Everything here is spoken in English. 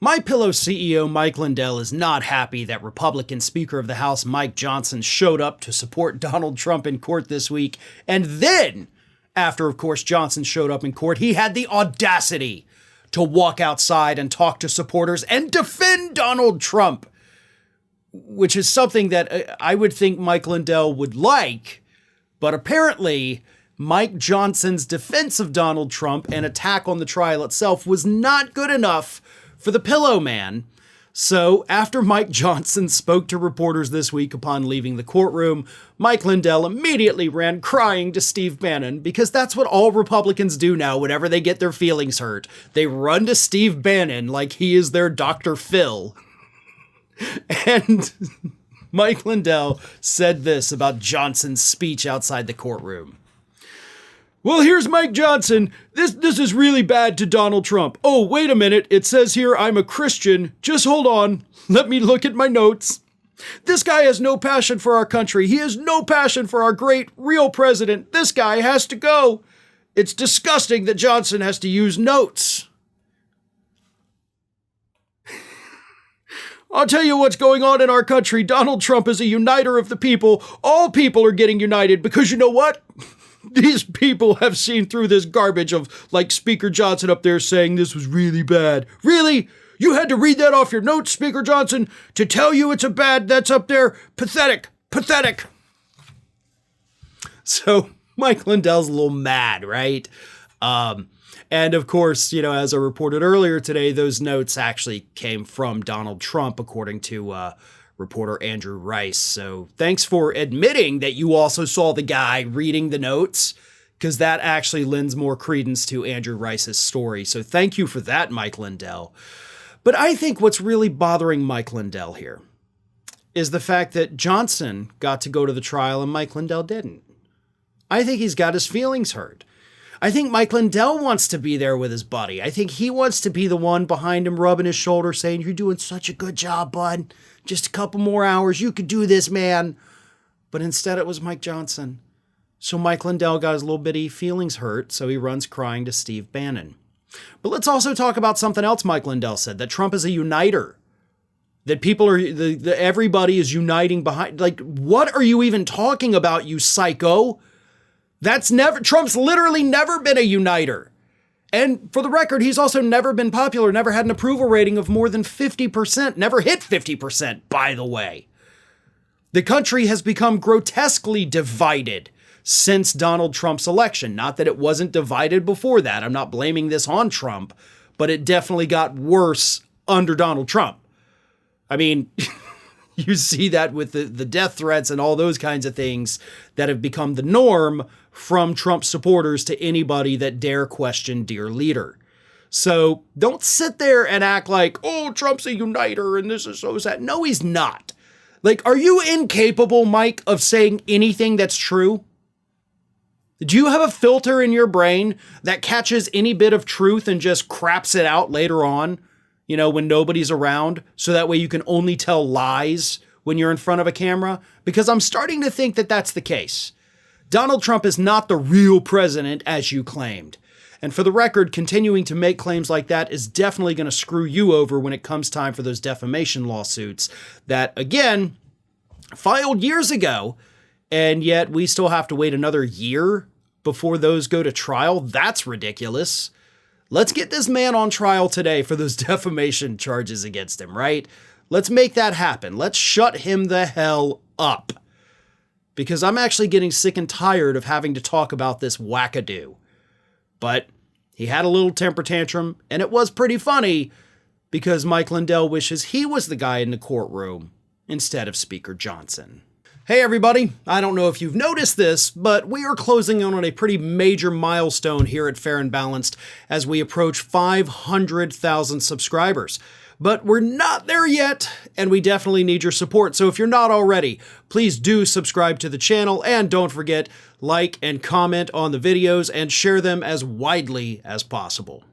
MyPillow CEO Mike Lindell is not happy that Republican Speaker of the House Mike Johnson showed up to support Donald Trump in court this week. And then, after, of course, Johnson showed up in court, he had the audacity to walk outside and talk to supporters and defend Donald Trump, which is something that I would think Mike Lindell would like. But apparently, Mike Johnson's defense of Donald Trump and attack on the trial itself was not good enough for the Pillow Man. So after Mike Johnson spoke to reporters this week upon leaving the courtroom, Mike Lindell immediately ran crying to Steve Bannon, because that's what all Republicans do now whenever they get their feelings hurt. They run to Steve Bannon like he is their Dr. Phil. And Mike Lindell said this about Johnson's speech outside the courtroom. Well, here's Mike Johnson. This is really bad to Donald Trump. Oh, wait a minute. It says here I'm a Christian. Just hold on. Let me look at my notes. This guy has no passion for our country. He has no passion for our great, real president. This guy has to go. It's disgusting that Johnson has to use notes. I'll tell you what's going on in our country. Donald Trump is a uniter of the people. All people are getting united because you know what? These people have seen through this garbage of, like, Speaker Johnson up there saying this was really bad. Really? You had to read that off your notes, Speaker Johnson, to tell you it's a bad that's up there? Pathetic. Pathetic. So Mike Lindell's a little mad, right? And of course, you know, as I reported earlier today, those notes actually came from Donald Trump, according to reporter Andrew Rice. So thanks for admitting that you also saw the guy reading the notes, because that actually lends more credence to Andrew Rice's story. So thank you for that, Mike Lindell. But I think what's really bothering Mike Lindell here is the fact that Johnson got to go to the trial and Mike Lindell didn't. I think he's got his feelings hurt. I think Mike Lindell wants to be there with his buddy. I think he wants to be the one behind him rubbing his shoulder saying, you're doing such a good job, bud. Just a couple more hours. You could do this, man. But instead it was Mike Johnson. So Mike Lindell got his little bitty feelings hurt, so he runs crying to Steve Bannon. But let's also talk about something else Mike Lindell said, that Trump is a uniter. That people are, everybody is uniting behind. Like, what are you even talking about, you psycho? Trump's literally never been a uniter. And for the record, he's also never been popular, never had an approval rating of more than 50%, never hit 50%, by the way. The country has become grotesquely divided since Donald Trump's election. Not that it wasn't divided before that. I'm not blaming this on Trump, but it definitely got worse under Donald Trump. I mean, you see that with the death threats and all those kinds of things that have become the norm from Trump supporters to anybody that dare question dear leader. So don't sit there and act like, oh, Trump's a uniter and this is so sad. No, he's not. Like, are you incapable, Mike, of saying anything that's true? Do you have a filter in your brain that catches any bit of truth and just craps it out later on, you know, when nobody's around, so that way you can only tell lies when you're in front of a camera? Because I'm starting to think that that's the case. Donald Trump is not the real president, as you claimed. And for the record, continuing to make claims like that is definitely going to screw you over when it comes time for those defamation lawsuits that, again, filed years ago, and yet we still have to wait another year before those go to trial. That's ridiculous. Let's get this man on trial today for those defamation charges against him, right? Let's make that happen. Let's shut him the hell up. Because I'm actually getting sick and tired of having to talk about this wackadoo. But he had a little temper tantrum, and it was pretty funny because Mike Lindell wishes he was the guy in the courtroom instead of Speaker Johnson. Hey everybody, I don't know if you've noticed this, but we are closing in on a pretty major milestone here at Fair and Balanced as we approach 500,000 subscribers. But we're not there yet, and we definitely need your support. So if you're not already, please do subscribe to the channel, and don't forget, like and comment on the videos and share them as widely as possible.